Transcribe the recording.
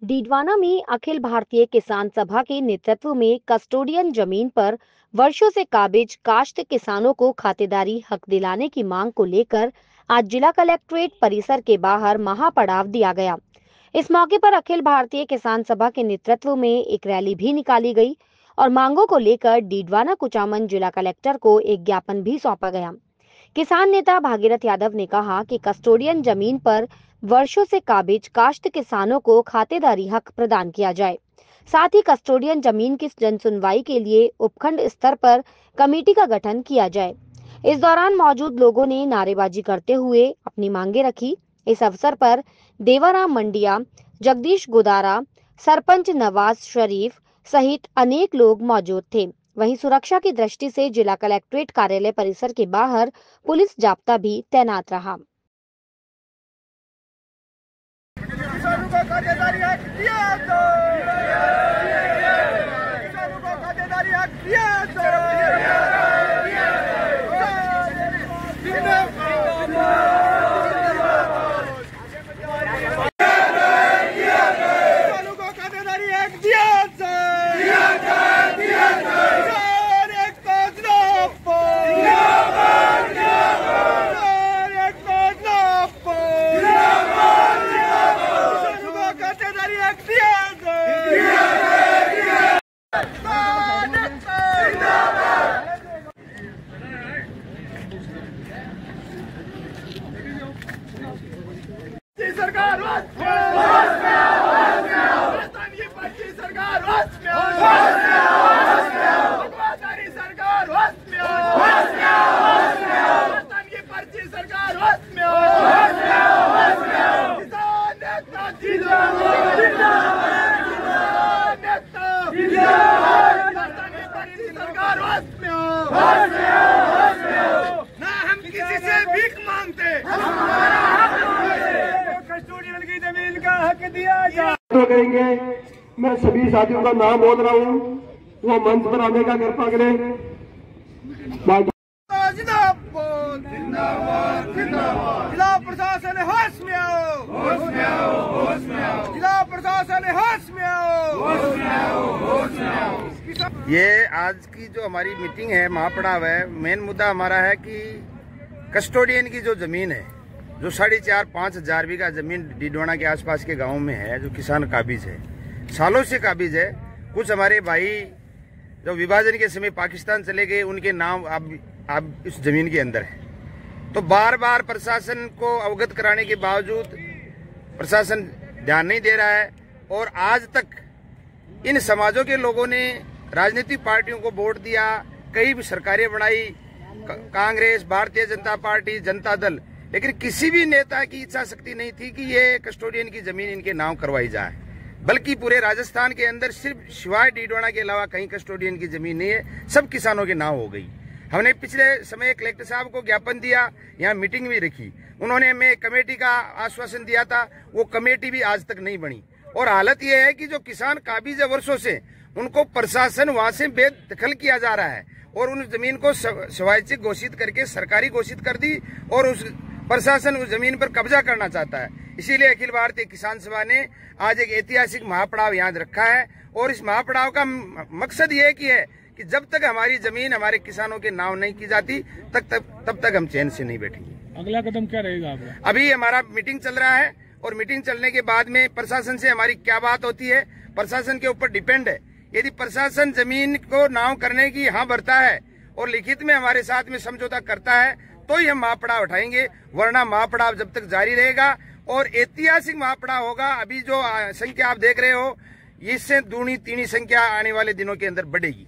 डीडवाना में अखिल भारतीय किसान सभा के नेतृत्व में कस्टोडियन जमीन पर वर्षों से काबिज काश्त किसानों को खातेदारी हक दिलाने की मांग को लेकर आज जिला कलेक्ट्रेट परिसर के बाहर महापड़ाव दिया गया। इस मौके पर अखिल भारतीय किसान सभा के नेतृत्व में एक रैली भी निकाली गई और मांगों को लेकर डीडवाना कुचामन जिला कलेक्टर को एक ज्ञापन भी सौंपा गया। किसान नेता भागीरथ यादव ने कहा कि कस्टोडियन जमीन पर वर्षों से काबिज काश्त किसानों को खातेदारी हक प्रदान किया जाए। साथ ही कस्टोडियन जमीन की जनसुनवाई के लिए उपखंड स्तर पर कमेटी का गठन किया जाए। इस दौरान मौजूद लोगों ने नारेबाजी करते हुए अपनी मांगे रखी। इस अवसर पर देवाराम मंडिया, जगदीश गोदारा, सरपंच नवाज शरीफ सहित अनेक लोग मौजूद थे। वहीं सुरक्षा की दृष्टि से जिला कलेक्ट्रेट कार्यालय परिसर के बाहर पुलिस जाब्ता भी तैनात रहा। किसानों को खातेदारी हक दिया तो किसानों को खातेदारी हक दिया तो किसानों को खातेदारी हक दिया तो सरकार ना हम किसी से भीख मांगते, कस्टोडियन की जमीन का हक दिया जाए। तो करेंगे, मैं सभी साथियों का नाम बोल रहा हूँ, वो मंच पर आने का कृपा करें। जिला प्रशासन होश में आओ, जिला प्रशासन होश में आओ। ये आज की जो हमारी मीटिंग है, महापड़ाव है, मेन मुद्दा हमारा है कि कस्टोडियन की जो जमीन है, जो 4,500-5 हजार बीघा जमीन डीडवाना के आसपास के गांव में है, जो किसान काबिज है, सालों से काबिज है। कुछ हमारे भाई जो विभाजन के समय पाकिस्तान चले गए, उनके नाम अब इस जमीन के अंदर है। तो बार बार प्रशासन को अवगत कराने के बावजूद प्रशासन ध्यान नहीं दे रहा है और आज तक इन समाजों के लोगों ने राजनीतिक पार्टियों को वोट दिया, कई भी सरकारें बनाई, कांग्रेस, भारतीय जनता पार्टी, जनता दल, लेकिन किसी भी नेता की इच्छा शक्ति नहीं थी कि ये कस्टोडियन की जमीन इनके नाम करवाई जाए। बल्कि पूरे राजस्थान के अंदर सिर्फ शिवाय डीडवाना के अलावा कहीं कस्टोडियन की जमीन नहीं है, सब किसानों के नाम हो गई। हमने पिछले समय कलेक्टर साहब को ज्ञापन दिया, यहाँ मीटिंग भी रखी, उन्होंने हमें कमेटी का आश्वासन दिया था, वो कमेटी भी आज तक नहीं बनी। और हालत ये है कि जो किसान काबिज है वर्षों से, उनको प्रशासन वहां से बेदखल किया जा रहा है और उन जमीन को स्वायत्त घोषित करके सरकारी घोषित कर दी और उस प्रशासन उस जमीन पर कब्जा करना चाहता है। इसीलिए अखिल भारतीय किसान सभा ने आज एक ऐतिहासिक महापड़ाव यहाँ रखा है और इस महापड़ाव का मकसद ये है कि जब तक हमारी जमीन हमारे किसानों के नाम नहीं की जाती तब तक हम चैन से नहीं बैठेंगे। अगला कदम क्या रहेगा आपका? अभी हमारा मीटिंग चल रहा है और मीटिंग चलने के बाद में प्रशासन से हमारी क्या बात होती है, प्रशासन के ऊपर डिपेंड है। यदि प्रशासन जमीन को नाम करने की हाँ भरता है और लिखित में हमारे साथ में समझौता करता है तो ही हम महापड़ाव उठाएंगे, वरना महापड़ाव जब तक जारी रहेगा और ऐतिहासिक महापड़ाव होगा। अभी जो संख्या आप देख रहे हो, इससे दूनी तीनी संख्या आने वाले दिनों के अंदर बढ़ेगी।